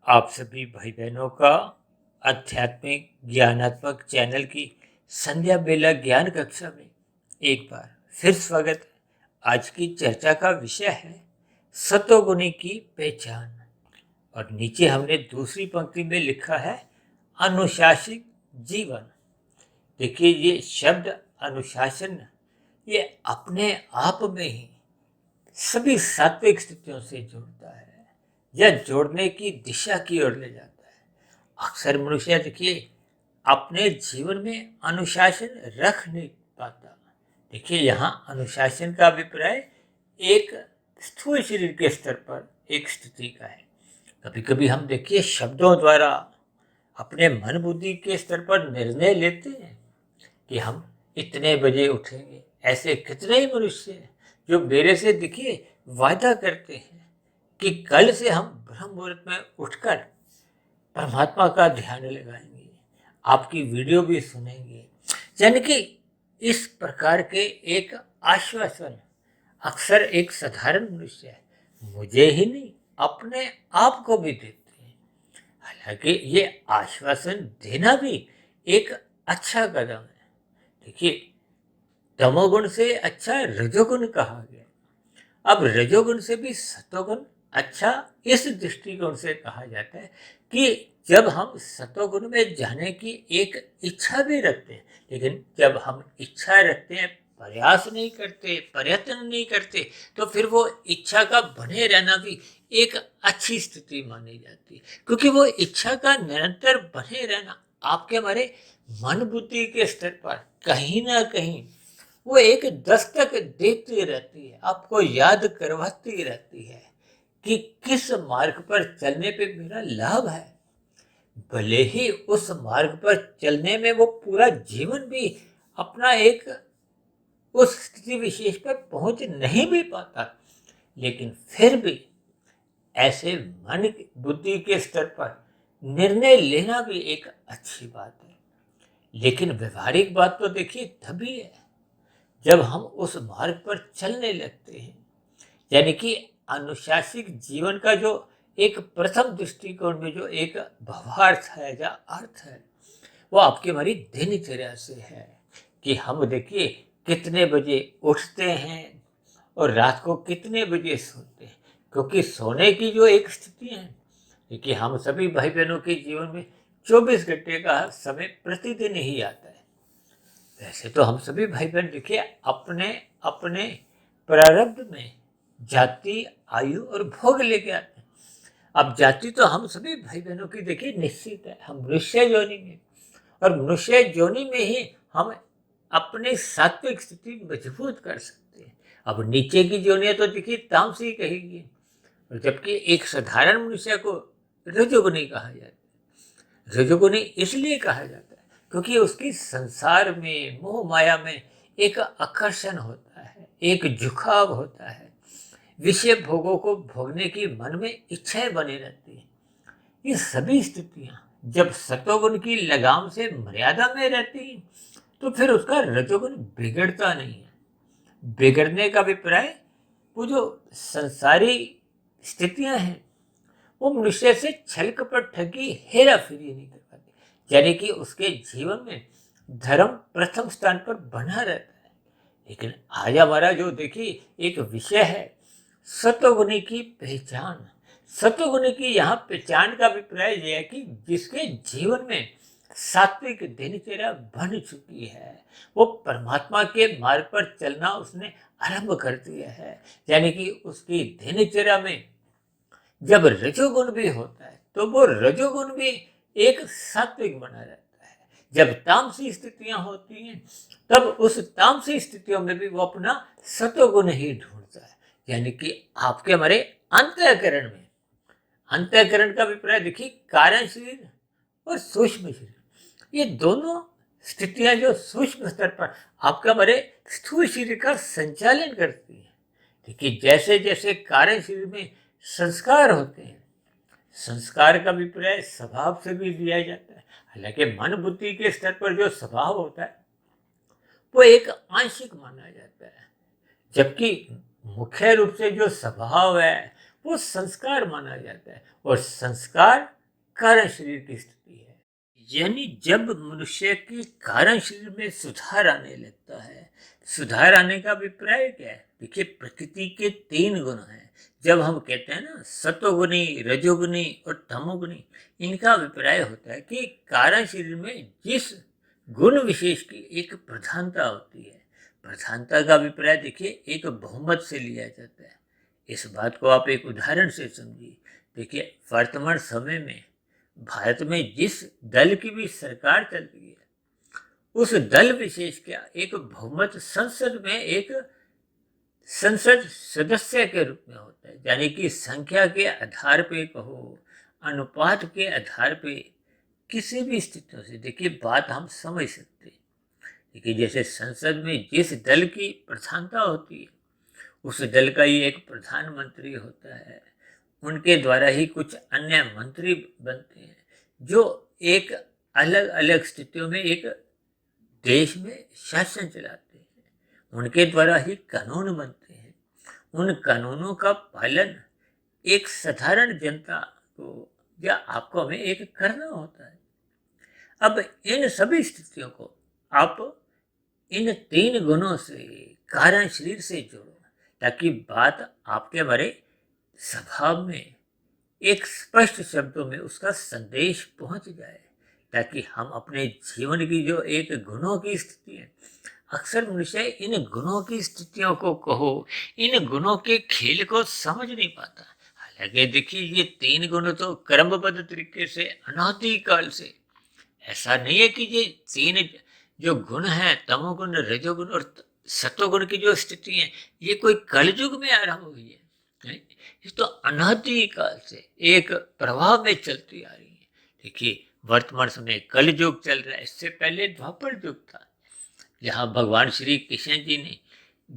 आप सभी भाई बहनों का आध्यात्मिक ज्ञानात्मक चैनल की संध्या बेला ज्ञान कक्षा में एक बार फिर स्वागत है। आज की चर्चा का विषय है सतोगुणी की पहचान। और नीचे हमने दूसरी पंक्ति में लिखा है अनुशासित जीवन। देखिए, ये शब्द अनुशासन ये अपने आप में ही सभी सात्विक स्थितियों से जुड़ता है या जोड़ने की दिशा की ओर ले जाता है। अक्सर मनुष्य देखिए अपने जीवन में अनुशासन रख नहीं पाता। देखिए, यहाँ अनुशासन का अभिप्राय एक स्थूल शरीर के स्तर पर एक स्थिति का है। कभी कभी हम देखिए शब्दों द्वारा अपने मन बुद्धि के स्तर पर निर्णय लेते हैं कि हम इतने बजे उठेंगे। ऐसे कितने ही मनुष्य हैं जो मेरे से देखिए वादा करते हैं कि कल से हम ब्रह्म मुहूर्त में उठकर परमात्मा का ध्यान लगाएंगे, आपकी वीडियो भी सुनेंगे। यानी कि इस प्रकार के एक आश्वासन अक्सर एक साधारण मनुष्य है मुझे ही नहीं अपने आप को भी देते हैं। हालांकि ये आश्वासन देना भी एक अच्छा कदम है। देखिए, तमोगुण से अच्छा रजोगुण कहा गया। अब रजोगुण से भी सतोगुण अच्छा इस दृष्टिकोण से कहा जाता है कि जब हम सतोगुण में जाने की एक इच्छा भी रखते हैं, लेकिन जब हम इच्छा रखते हैं, प्रयास नहीं करते, प्रयत्न नहीं करते, तो फिर वो इच्छा का बने रहना भी एक अच्छी स्थिति मानी जाती है। क्योंकि वो इच्छा का निरंतर बने रहना आपके हमारे मन बुद्धि के स्तर पर कहीं ना कहीं वो एक दस्तक देती रहती है, आपको याद करवाती रहती है कि किस मार्ग पर चलने पे मेरा लाभ है। भले ही उस मार्ग पर चलने में वो पूरा जीवन भी अपना एक उस स्थिति विशेष पर पहुंच नहीं भी पाता, लेकिन फिर भी ऐसे मन बुद्धि के स्तर पर निर्णय लेना भी एक अच्छी बात है। लेकिन व्यवहारिक बात तो देखिए तभी है जब हम उस मार्ग पर चलने लगते हैं। यानी कि अनुशासित जीवन का जो एक प्रथम दृष्टिकोण में जो एक भावार्थ है या अर्थ है, वो आपकी हमारी दिनचर्या से है कि हम देखिए कितने बजे उठते हैं और रात को कितने बजे सोते हैं। क्योंकि सोने की जो एक स्थिति है, देखिए हम सभी भाई बहनों के जीवन में 24 घंटे का समय प्रतिदिन ही आता है। वैसे तो हम सभी भाई बहन देखिए अपने अपने प्रारब्ध में जाति, आयु और भोग लेके आते हैं। अब जाति तो हम सभी भाई बहनों की देखिए निश्चित है, हम मनुष्य योनि में, और मनुष्य योनि में ही हम अपनी सात्विक स्थिति मजबूत कर सकते हैं। अब नीचे की योनियां तो देखिए तामसी कहेगी, और जबकि एक साधारण मनुष्य को रजोगुणी कहा जाता है। रजोगुणी इसलिए कहा जाता है क्योंकि उसकी संसार में मोह माया में एक आकर्षण होता है, एक झुकाव होता है, विषय भोगों को भोगने की मन में इच्छाएं बनी रहती है। ये सभी स्थितियां जब सतोगुण की लगाम से मर्यादा में रहती हैं, तो फिर उसका रजोगुण बिगड़ता नहीं है। बिगड़ने का अभिप्राय वो जो संसारी स्थितियां हैं वो मनुष्य से छल कपट, ठगी, हेरा फेरी नहीं कर पाती। यानी कि उसके जीवन में धर्म प्रथम स्थान पर बना रहता है। लेकिन आज हमारा जो देखिए एक विषय है सतोगुणी की पहचान। सतोगुणी की यहाँ पहचान का अभिप्राय यह है कि जिसके जीवन में सात्विक दिनचर्या बन चुकी है, वो परमात्मा के मार्ग पर चलना उसने आरंभ कर दिया है। यानी कि उसकी दिनचर्या में जब रजोगुण भी होता है तो वो रजोगुण भी एक सात्विक बना रहता है। जब तामसी स्थितियां होती हैं तब उस तामसी स्थितियों में भी वो अपना सतोगुण ही ढूंढता है। यानी कि आपके हमारे अंतःकरण में, अंतःकरण का अभिप्राय देखिए कारण शरीर और सूक्ष्म शरीर, ये दोनों स्थितियां जो सूक्ष्म स्तर पर आपका हमारे स्थूल शरीर का संचालन करती है। देखिए जैसे जैसे कारण शरीर में संस्कार होते हैं, संस्कार का अभिप्राय स्वभाव से भी दिया जाता है। हालांकि मन बुद्धि के स्तर पर जो स्वभाव होता है वो एक आंशिक माना जाता है, जबकि मुख्य रूप से जो स्वभाव है वो संस्कार माना जाता है। और संस्कार कारण शरीर की स्थिति है। यानी जब मनुष्य के कारण शरीर में सुधार आने लगता है, सुधार आने का अभिप्राय क्या है? देखिए, प्रकृति के 3 गुण हैं। जब हम कहते हैं ना सतोगुणी, रजोगुणी और तमोगुणी, इनका अभिप्राय होता है कि कारण शरीर में जिस गुण विशेष की एक प्रधानता होती है। प्रधानता का अभिप्राय देखिए एक बहुमत से लिया जाता है। इस बात को आप एक उदाहरण से समझिए। देखिए, वर्तमान समय में भारत में जिस दल की भी सरकार चल रही है, उस दल विशेष का एक बहुमत संसद में एक संसद सदस्य के रूप में होता है। यानी कि संख्या के आधार पे कहो, अनुपात के आधार पे, किसी भी स्थितियों से देखिए बात हम समझ सकते हैं। देखिए, जैसे संसद में जिस दल की प्रधानता होती है, उस दल का ही एक प्रधानमंत्री होता है। उनके द्वारा ही कुछ अन्य मंत्री बनते हैं, जो एक अलग अलग स्थितियों में एक देश में शासन चलाते हैं। उनके द्वारा ही कानून बनते हैं। उन कानूनों का पालन एक साधारण जनता को या आपको हमें एक करना होता है। अब इन सभी स्थितियों को आप इन 3 गुणों से, कारण शरीर से जोड़ो, ताकि बात आपके हमारे स्वभाव में एक स्पष्ट शब्दों में उसका संदेश पहुंच जाए, ताकि हम अपने जीवन की जो एक गुणों की स्थिति है, अक्सर मनुष्य इन गुणों की स्थितियों को कहो, इन गुणों के खेल को समझ नहीं पाता। हालांकि देखिए, ये 3 गुण तो क्रमबद्ध तरीके से अनादि काल से, ऐसा नहीं है कि ये 3 जो गुण हैं, तमोगुण, रजोगुण और सतोगुण की जो स्थिति है, ये कोई कलयुग में आरंभ हुई है। नहीं, ये तो अनादि काल से एक प्रभाव में चलती आ रही है। देखिए, वर्तमान समय कलयुग चल रहा है। इससे पहले द्वापर युग था, जहाँ भगवान श्री कृष्ण जी ने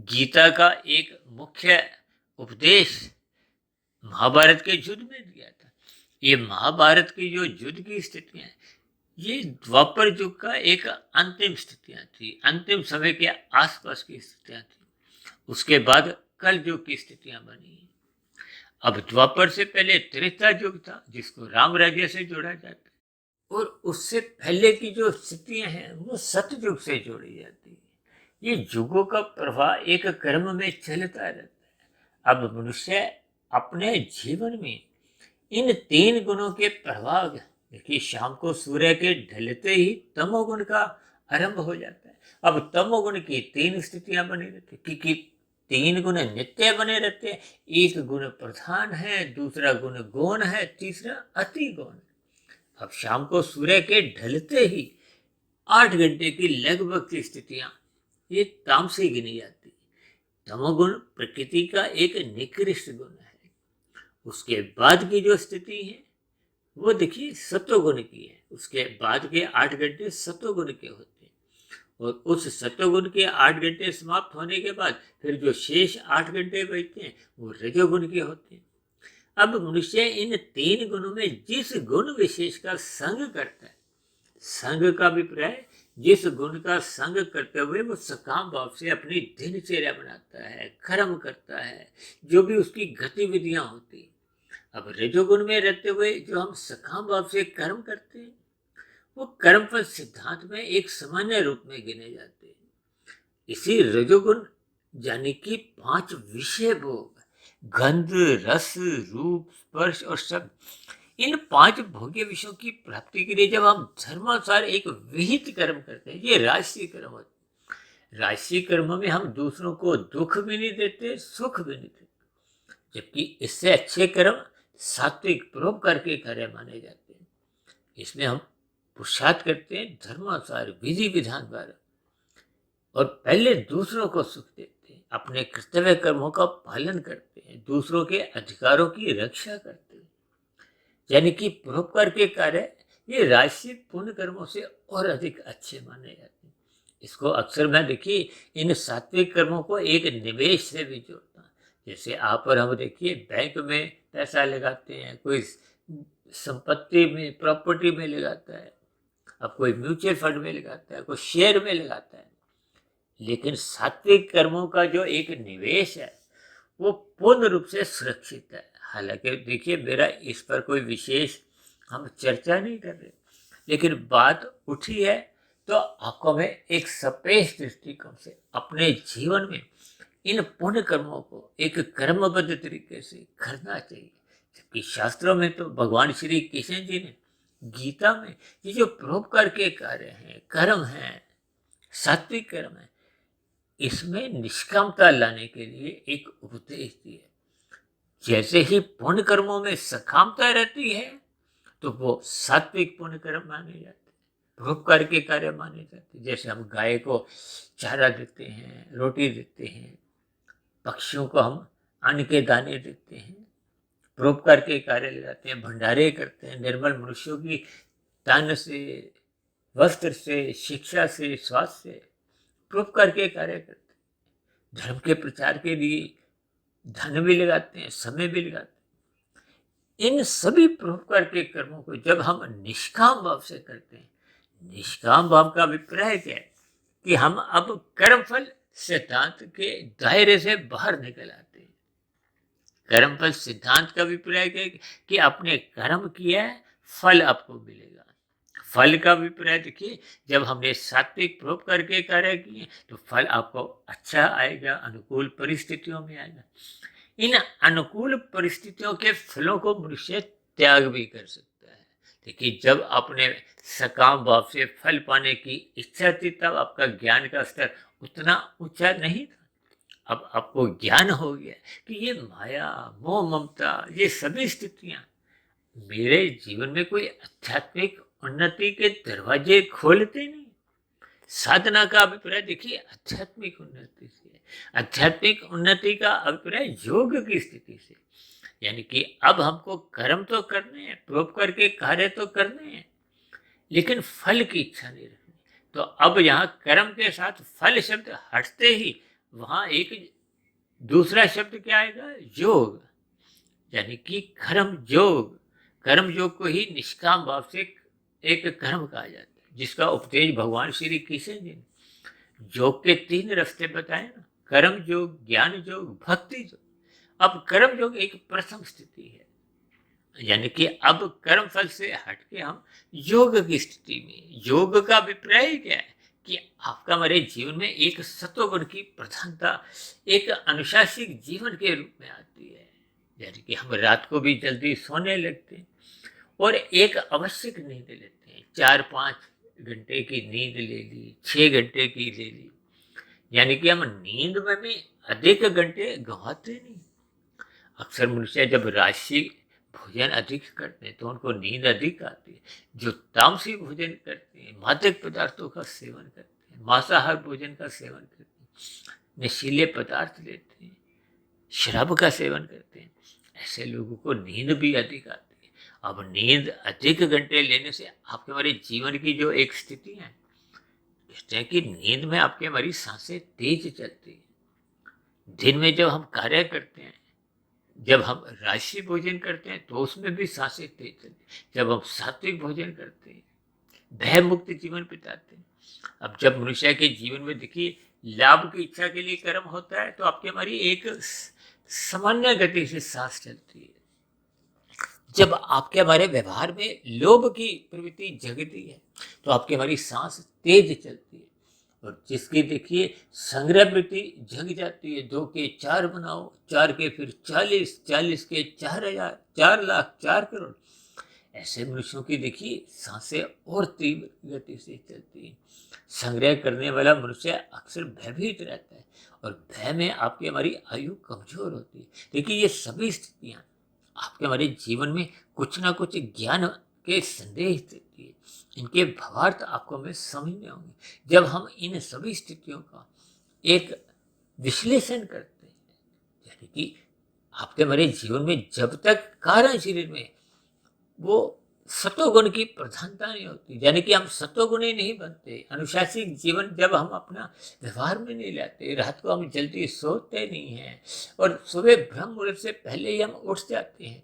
गीता का एक मुख्य उपदेश महाभारत के युद्ध में दिया था। ये महाभारत की जो युद्ध की स्थितियां हैं, ये द्वापर युग का एक अंतिम स्थितियां थी, अंतिम समय के आसपास की स्थितियां थी। उसके बाद कल युग की स्थितियां बनी। अब द्वापर से पहले त्रेता युग था, जिसको राम राज्य से जोड़ा जाता है, और उससे पहले की जो स्थितियां हैं वो सतयुग से जोड़ी जाती है। ये युगों का प्रवाह एक क्रम में चलता रहता है। अब मनुष्य अपने जीवन में इन 3 गुणों के प्रभाव, देखिए, शाम को सूर्य के ढलते ही तमोगुण का आरंभ हो जाता है। अब तमोगुण की 3 स्थितियां बनी रहती है, क्योंकि 3 गुण नित्य बने रहते हैं। एक गुण प्रधान है, दूसरा गुण गौण है, तीसरा अति गौण है। अब शाम को सूर्य के ढलते ही 8 घंटे की लगभग की स्थितियां ये तामसी गिनी जाती है। तमोगुण प्रकृति का एक निकृष्ट गुण है। उसके बाद की जो स्थिति है वो देखिए सत्वगुण की है। उसके बाद के 8 घंटे सत्वगुण के होते हैं, और उस सत्वगुण के 8 घंटे समाप्त होने के बाद फिर जो शेष 8 घंटे बचते हैं वो रजोगुण के होते हैं। अब मनुष्य इन 3 गुणों में जिस गुण विशेष का संग करता है, संग का अभिप्राय जिस गुण का संग करते हुए वो सकाम भाव से अपनी दिनचर्या बनाता है, कर्म करता है, जो भी उसकी गतिविधियां होती। अब रजोगुण में रहते हुए जो हम सकाम भाव से कर्म करते हैं, वो कर्मफल सिद्धांत में एक सामान्य रूप में गिने जाते हैं। इसी रजोगुण यानी कि 5 विषय भोग, गंध, रस, रूप, स्पर्श और शब्द, इन 5 भोग्य विषयों की प्राप्ति के लिए जब हम धर्मानुसार एक विहित कर्म करते हैं, ये राजसी कर्म होते हैं। राजसी कर्म में हम दूसरों को दुख भी नहीं देते, सुख भी नहीं देते, जबकि इससे अच्छे कर्म सात्विक परोपकार के कार्य माने जाते हैं। इसमें हम पुरुषार्थ करते हैं धर्मानुसार, विधि विधान द्वारा, और पहले दूसरों को सुख देते हैं, अपने कर्तव्य कर्मों का पालन करते हैं, दूसरों के अधिकारों की रक्षा करते हैं। यानी कि परोपकार के कार्य ये राजसी पुण्य कर्मों से और अधिक अच्छे माने जाते हैं। इसको अक्सर मैं देखिए इन सात्विक कर्मों को एक निवेश से भी जोड़ता हूँ। जैसे आप और हम देखिए बैंक में पैसा लगाते हैं, कोई संपत्ति में, प्रॉपर्टी में लगाता है, अब कोई म्यूचुअल फंड में लगाता है, कोई शेयर में लगाता है। लेकिन सात्विक कर्मों का जो एक निवेश है वो पूर्ण रूप से सुरक्षित है। हालांकि देखिए, मेरा इस पर कोई विशेष हम चर्चा नहीं कर रहे, लेकिन बात उठी है तो आपको हमें एक सपेश दृष्टिकोण से अपने जीवन में इन पुण्य कर्मों को एक कर्मबद्ध तरीके से करना चाहिए। जबकि शास्त्रों में तो भगवान श्री कृष्ण जी ने गीता में ये जो परोपकार के कार्य हैं, कर्म हैं, सात्विक कर्म है, इसमें निष्कामता लाने के लिए एक उपदेश दिया। जैसे ही पुण्य कर्मों में सकामता रहती है तो वो सात्विक पुण्य कर्म माने जाते हैं, परोपकार के कार्य माने जाते हैं। जैसे हम गाय को चारा देते हैं, रोटी देते हैं, पक्षियों को हम अन्न के दाने देते हैं, परोपकार के कार्य ले जाते हैं, भंडारे करते हैं, निर्मल मनुष्यों की तन से, वस्त्र से, शिक्षा से, स्वास्थ्य से परोपकार के कार्य करते हैं। धर्म के प्रचार के लिए धन भी लगाते हैं, समय भी लगाते हैं। इन सभी परोपकार के कर्मों को जब हम निष्काम भाव से करते हैं, निष्काम भाव का अभिप्राय क्या है कि हम अब कर्मफल सिद्धांत के दायरे से बाहर निकल आते हैं। कर्मफल सिद्धांत का अभिप्राय क्या है कि आपने कर्म किया है, फल आपको मिलेगा। फल का अभिप्राय देखिए, जब हमने सात्विक परोपकार के कार्य किए तो फल आपको अच्छा आएगा, अनुकूल परिस्थितियों में आएगा। इन अनुकूल परिस्थितियों के फलों को मनुष्य त्याग भी कर सकता है। देखिए, जब आपने सकाम भाव से फल पाने की इच्छा थी तब आपका ज्ञान का स्तर उतना ऊंचा नहीं था। अब आपको ज्ञान हो गया कि ये माया, मोह, ममता, ये सभी स्थितियां मेरे जीवन में कोई आध्यात्मिक उन्नति के दरवाजे खोलते नहीं। साधना का अभिप्राय देखिए आध्यात्मिक उन्नति से, आध्यात्मिक उन्नति का अभिप्राय योग की स्थिति से। यानी कि अब हमको कर्म तो करने हैं, परोपकार के कार्य तो करने हैं, लेकिन फल की इच्छा नहीं रखनी। तो अब यहाँ कर्म के साथ फल शब्द हटते ही वहां एक दूसरा शब्द क्या आएगा? योग। यानी कि कर्म योग। कर्म योग को ही निष्काम भाव से एक कर्म कहा जाता है, जिसका उपदेश भगवान श्री कृष्ण जी ने योग के 3 रास्ते बताए ना, कर्म योग, ज्ञान योग, भक्ति योग। अब कर्म योग एक प्रथम स्थिति है, यानी कि अब कर्म फल से हटके हम योग की स्थिति में। योग का अभिप्राय क्या है कि आपका हमारे जीवन में एक सत्वगुण की प्रधानता एक अनुशासित जीवन के रूप में आती है। यानी कि हम रात को भी जल्दी सोने लगते हैं और एक आवश्यक नींद लेते हैं। 4-5 घंटे की नींद ले ली, 6 घंटे की ले ली, यानी कि हम नींद में भी अधिक घंटे गंवाते नहीं। अक्सर मनुष्य जब राशि भोजन अधिक करते हैं तो उनको नींद अधिक आती है। जो तामसी भोजन करते हैं, मादक पदार्थों का सेवन करते हैं, मांसाहार भोजन का सेवन करते हैं, नशीले पदार्थ लेते हैं, शराब का सेवन करते हैं, ऐसे लोगों को नींद भी अधिक आती है। अब नींद अधिक घंटे लेने से आपके हमारे जीवन की जो एक स्थिति है, कहते हैं कि नींद में आपके हमारी सांसें तेज चलती है। दिन में जब हम कार्य करते हैं, जब हम राशि भोजन करते हैं तो उसमें भी सांसें तेज चलती हैं। जब हम सात्विक भोजन करते हैं, भय मुक्त जीवन बिताते हैं। अब जब मनुष्य के जीवन में देखिए लाभ की इच्छा के लिए कर्म होता है तो आपकी हमारी एक सामान्य गति से सांस चलती है। जब आपके हमारे व्यवहार में लोभ की प्रवृत्ति जगती है तो आपकी हमारी सांस तेज चलती है। और जिसकी देखिए संग्रह वृत्ति जग जाती है, 2 के 4 बनाओ, 4 के फिर 40, 40 के 4,000, 4 लाख, 4 करोड़, ऐसे मनुष्यों की देखिए सांसें और तीव्र गति से चलती है। संग्रह करने वाला मनुष्य अक्सर भयभीत रहता है और भय में आपकी हमारी आयु कमजोर होती है। देखिए ये सभी स्थितियाँ आपके हमारे जीवन में कुछ ना कुछ ज्ञान के संदेश देती है। इनके भावार्थ आपको हमें समझने होंगे। जब हम इन सभी स्थितियों का एक विश्लेषण करते हैं, यानी कि आपके हमारे जीवन में जब तक कारण शरीर में वो सत्वगुण की प्रधानता नहीं होती, यानी कि हम सत्वगुणी नहीं बनते, अनुशासित जीवन जब हम अपना व्यवहार में नहीं लाते, रात को हम जल्दी सोते नहीं हैं और सुबह ब्रह्म मुहूर्त से पहले ही हम उठ जाते हैं,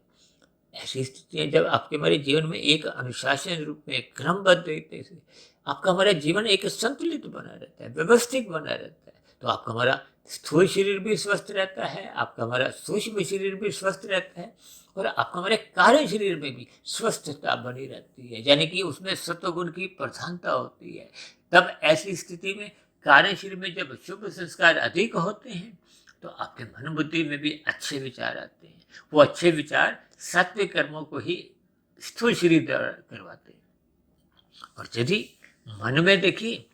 ऐसी स्थितियाँ जब आपके हमारे जीवन में एक अनुशासन रूप में क्रमबद्ध तरीके से आपका हमारा जीवन एक संतुलित बना रहता है, व्यवस्थित बना रहता है, तो आपका हमारा स्थूल शरीर भी स्वस्थ रहता है, आपका हमारा सूक्ष्म शरीर भी स्वस्थ रहता है और आपका हमारे कार्य शरीर में भी स्वस्थता बनी रहती है, यानी कि उसमें सत्वगुण की प्रधानता होती है। तब ऐसी स्थिति में कार्य शरीर में जब शुभ संस्कार अधिक होते हैं तो आपके मन बुद्धि में भी अच्छे विचार आते हैं। वो अच्छे विचार सात्विक कर्मों को ही स्थूल शरीर द्वारा करवाते हैं। और यदि मन में देखिए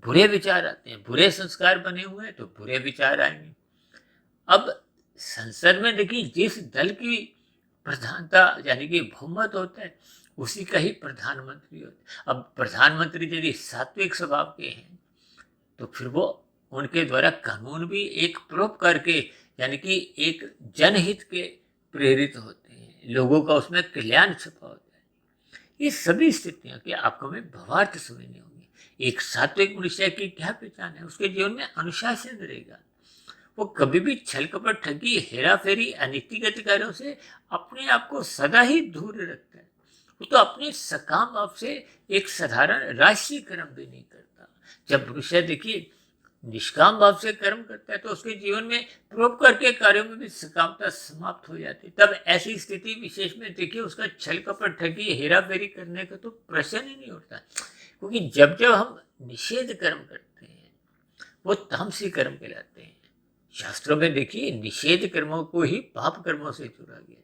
बुरे विचार आते हैं, बुरे संस्कार बने हुए हैं तो बुरे विचार आएंगे। अब संसद में देखिए जिस दल की प्रधानता यानी कि बहुमत होता है उसी का ही प्रधानमंत्री होता है। अब प्रधानमंत्री यदि सात्विक स्वभाव के हैं तो फिर वो उनके द्वारा कानून भी एक परोपकार के यानी कि एक जनहित के प्रेरित होते हैं, लोगों का उसमें कल्याण छुपा होता है। ये सभी स्थितियां कि आपको हमें भावार्थ समझनी होंगी। एक सात्विक मनुष्य की क्या पहचान है? उसके जीवन में अनुशासन रहेगा, वो कभी भी छल कपट, ठगी, हेरा फेरी, अनीतिगत कार्यों से अपने आप को सदा ही दूर रखता है। वो तो अपने सकाम भाव से एक साधारण राष्ट्रीय कर्म भी नहीं करता। जब मनुष्य देखिए निष्काम भाव से कर्म करता है तो उसके जीवन में परोपकार के कार्यों में भी सकामता समाप्त हो जाती है। तब ऐसी स्थिति विशेष में देखिए उसका छल कपट, ठगी, हेरा फेरी करने का तो प्रश्न ही नहीं उठता, क्योंकि जब जब हम निषेध कर्म करते हैं वो तामसी कर्म कहलाते हैं। शास्त्रों में देखिए निषेध कर्मों को ही पाप कर्मों से जोड़ा गया।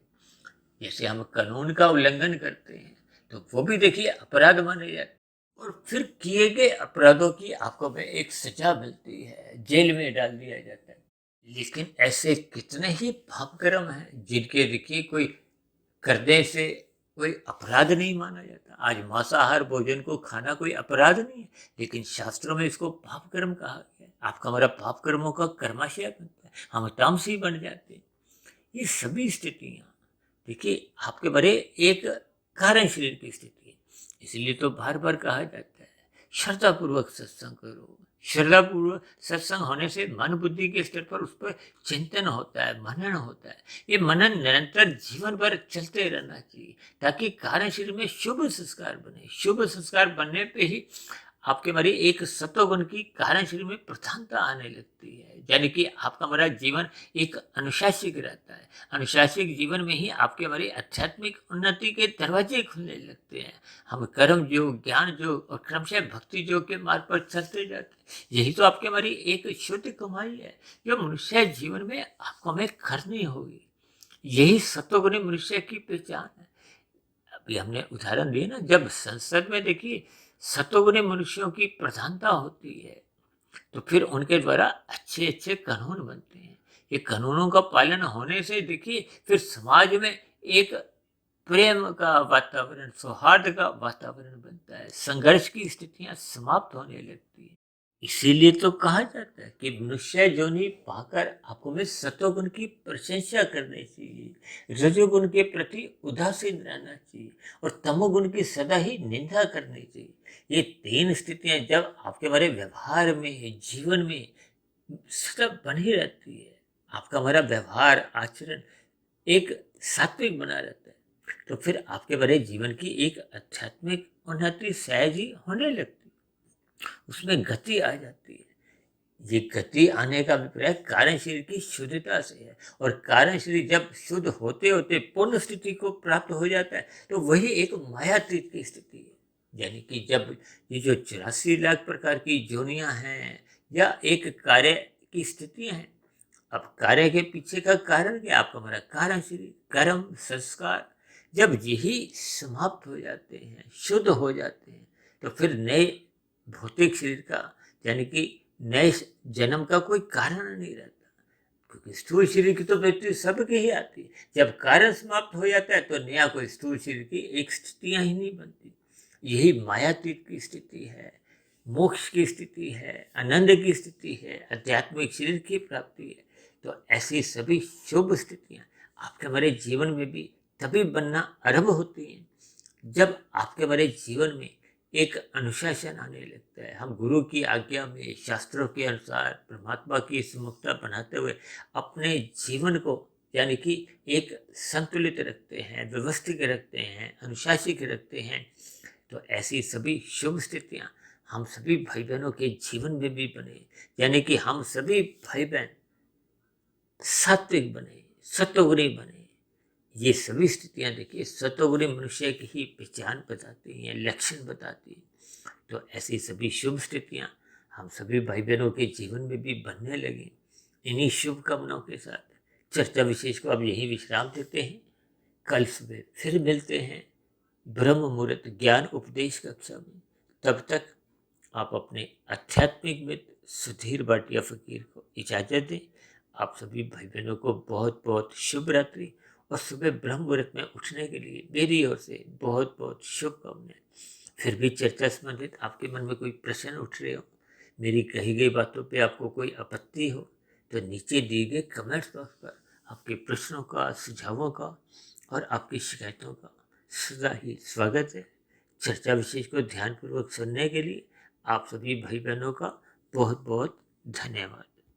जैसे हम कानून का उल्लंघन करते हैं तो वो भी देखिए अपराध माने जाते हैं, और फिर किए गए अपराधों की आपको में एक सजा मिलती है, जेल में डाल दिया जाता है। लेकिन ऐसे कितने ही पाप कर्म हैं जिनके देखिए कोई करने से कोई अपराध नहीं माना जाता। आज मांसाहार भोजन को खाना कोई अपराध नहीं है, लेकिन शास्त्रों में इसको पाप कर्म कहा गया है। आपका हमारा पाप कर्मों का कर्माशय बनता है, हम तामसी बन जाते हैं। ये सभी स्थितियां देखिए आपके बड़े एक कारण शरीर की स्थिति है। इसलिए तो बार बार कहा जाता है श्रद्धा पूर्वक सत्संग करो। श्रद्धा पूर्वक सत्संग होने से मन बुद्धि के स्तर पर उस पर चिंतन होता है, मनन होता है। ये मनन निरंतर जीवन भर चलते रहना चाहिए ताकि कार्य शरीर में शुभ संस्कार बने। शुभ संस्कार बनने पे ही आपके हमारे एक सत्वगुण की कारण शरीर में प्रधानता आने लगती है, यानी कि आपका हमारा जीवन एक अनुशासिक रहता है। अनुशासिक जीवन में ही आपके हमारे आध्यात्मिक उन्नति के दरवाजे खुलने लगते हैं। हम कर्म योग, ज्ञान योग और क्रमशः भक्ति योग के मार्ग पर चलते जाते हैं। यही तो आपके हमारी एक शुद्ध कमाई है जो मनुष्य जीवन में आपको हमें करनी होगी। यही सत्वगुणी मनुष्य की पहचान है। अभी हमने उदाहरण दिए ना, जब संसद में देखिए सत्वगुणी मनुष्यों की प्रधानता होती है तो फिर उनके द्वारा अच्छे अच्छे कानून बनते हैं। ये कानूनों का पालन होने से देखिए फिर समाज में एक प्रेम का वातावरण, सौहार्द का वातावरण बनता है, संघर्ष की स्थितियां समाप्त होने लगती है। इसीलिए तो कहा जाता है कि मनुष्य जोनि पाकर आपको में सत्वगुण की प्रशंसा करनी चाहिए, रजोगुण के प्रति उदासीन रहना चाहिए और तमोगुण की सदा ही निंदा करनी चाहिए। ये तीन स्थितियां जब आपके हमारे व्यवहार में, जीवन में सदा बनी रहती है, आपका हमारा व्यवहार, आचरण एक सात्विक बना रहता है, तो फिर आपके बड़े जीवन की एक आध्यात्मिक उन्नति सहज ही होने लगती है, उसमें गति आ जाती है। ये गति आने का अभिप्राय कारण शरीर की शुद्धता से है, और कारण शरीर जब शुद्ध होते होते पूर्ण स्थिति को प्राप्त हो जाता है तो वही एक मायातीत की स्थिति है। यानी कि जब ये जो 84 लाख प्रकार की जोनियां हैं या एक कार्य की स्थितियां हैं, अब कार्य के पीछे का कारण क्या? आपका हमारा कारण शरीर, कर्म, संस्कार जब यही समाप्त हो जाते हैं, शुद्ध हो जाते हैं, तो फिर नए भौतिक शरीर का यानी कि नए जन्म का कोई कारण नहीं रहता, क्योंकि स्थूल शरीर की तो मृत्यु सबके ही आती है। जब कारण समाप्त हो जाता है तो नया कोई स्थूल शरीर की एक स्थितियां ही नहीं बनती। यही मायातीत की स्थिति है, मोक्ष की स्थिति है, आनंद की स्थिति है, आध्यात्मिक शरीर की प्राप्ति है। तो ऐसी सभी शुभ स्थितियां आपके हमारे जीवन में भी तभी बनना आरंभ होती हैं जब आपके हमारे जीवन में एक अनुशासन आने लगता है। हम गुरु की आज्ञा में, शास्त्रों के अनुसार परमात्मा की सम्मुखता बनाते हुए अपने जीवन को यानी कि एक संतुलित रखते हैं, व्यवस्थित रखते हैं, अनुशासित रखते हैं। तो ऐसी सभी शुभ स्थितियां हम सभी भाई बहनों के जीवन में भी बने, यानी कि हम सभी भाई बहन सात्विक बने, सत्वगुणी बने। ये सभी स्थितियां देखिए सतोगुणी मनुष्य की ही पहचान बताती हैं, लक्षण बताती हैं। तो ऐसी सभी शुभ स्थितियां हम सभी भाई बहनों के जीवन में भी बनने लगी। इन्हीं शुभकामनाओं के साथ चर्चा विशेष को अब यही विश्राम देते हैं। कल सुबह फिर मिलते हैं ब्रह्म मुहूर्त ज्ञान उपदेश कक्षा में। तब तक आप अपने आध्यात्मिक मित्र सुधीर भाटिया फकीर को इजाजत दें। आप सभी भाई बहनों को बहुत बहुत शुभ रात्रि और सुबह ब्रह्म मुहूर्त में उठने के लिए मेरी ओर से बहुत बहुत शुभकामनाएं। फिर भी चर्चा संबंधित आपके मन में कोई प्रश्न उठ रहे हो, मेरी कही गई बातों पे आपको कोई आपत्ति हो, तो नीचे दिए गए कमेंट्स बॉक्स पर आपके प्रश्नों का, सुझावों का और आपकी शिकायतों का सदा ही स्वागत है। चर्चा विशेष को ध्यानपूर्वक सुनने के लिए आप सभी भाई बहनों का बहुत बहुत धन्यवाद।